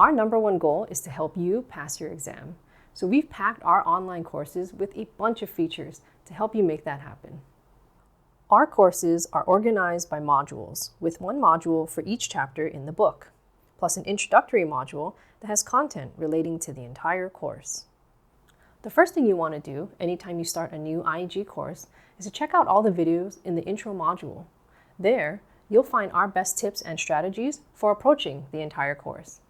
Our number one goal is to help you pass your exam. So we've packed our online courses with a bunch of features to help you make that happen. Our courses are organized by modules, with one module for each chapter in the book, plus an introductory module that has content relating to the entire course. The first thing you want to do anytime you start a new ING course is to check out all the videos in the intro module. There, you'll find our best tips and strategies for approaching the entire course.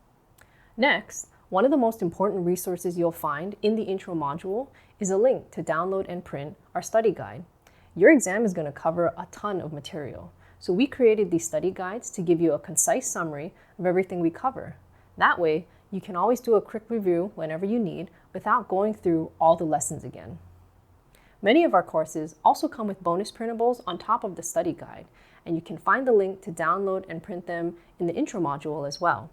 Next, one of the most important resources you'll find in the intro module is a link to download and print our study guide. Your exam is going to cover a ton of material, so we created these study guides to give you a concise summary of everything we cover. That way, you can always do a quick review whenever you need without going through all the lessons again. Many of our courses also come with bonus printables on top of the study guide, and you can find the link to download and print them in the intro module as well.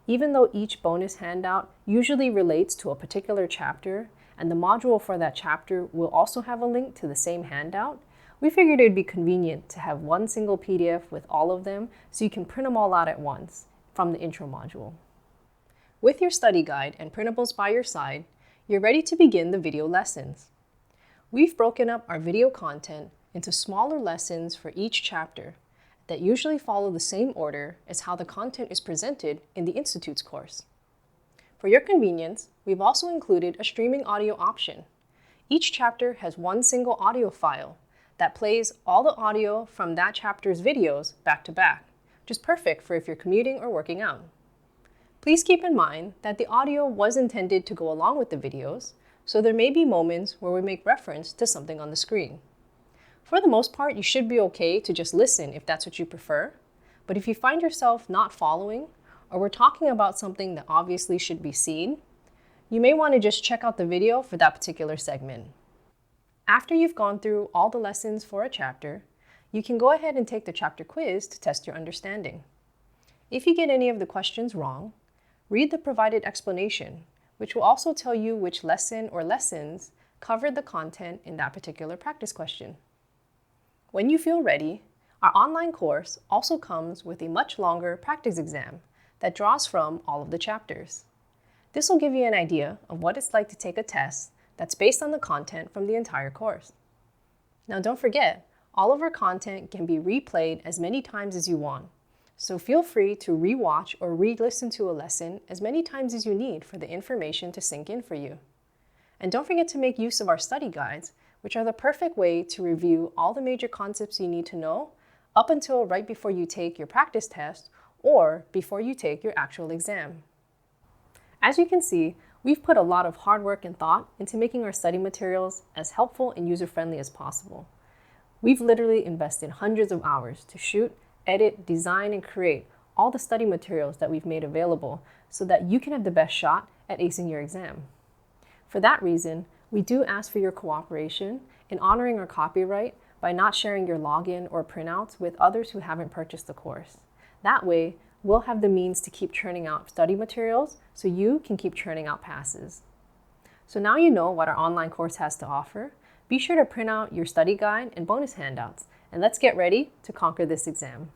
Even though each bonus handout usually relates to a particular chapter, and the module for that chapter will also have a link to the same handout, we figured it would be convenient to have one single PDF with all of them so you can print them all out at once from the intro module. With your study guide and printables by your side, you're ready to begin the video lessons. We've broken up our video content into smaller lessons for each chapter that usually follow the same order as how the content is presented in the Institute's course. For your convenience, we've also included a streaming audio option. Each chapter has one single audio file that plays all the audio from that chapter's videos back to back, which is perfect for if you're commuting or working out. Please keep in mind that the audio was intended to go along with the videos, so there may be moments where we make reference to something on the screen. For the most part, you should be okay to just listen if that's what you prefer, but if you find yourself not following, or we're talking about something that obviously should be seen, you may want to just check out the video for that particular segment. After you've gone through all the lessons for a chapter, you can go ahead and take the chapter quiz to test your understanding. If you get any of the questions wrong, read the provided explanation, which will also tell you which lesson or lessons covered the content in that particular practice question. When you feel ready, our online course also comes with a much longer practice exam that draws from all of the chapters. This will give you an idea of what it's like to take a test that's based on the content from the entire course. Now don't forget, all of our content can be replayed as many times as you want, so feel free to re-watch or re-listen to a lesson as many times as you need for the information to sink in for you. And don't forget to make use of our study guides, which are the perfect way to review all the major concepts you need to know up until right before you take your practice test or before you take your actual exam. As you can see, we've put a lot of hard work and thought into making our study materials as helpful and user-friendly as possible. We've literally invested hundreds of hours to shoot, edit, design, and create all the study materials that we've made available so that you can have the best shot at acing your exam. For that reason, we do ask for your cooperation in honoring our copyright by not sharing your login or printouts with others who haven't purchased the course. That way, we'll have the means to keep churning out study materials so you can keep churning out passes. So now you know what our online course has to offer. Be sure to print out your study guide and bonus handouts, and let's get ready to conquer this exam.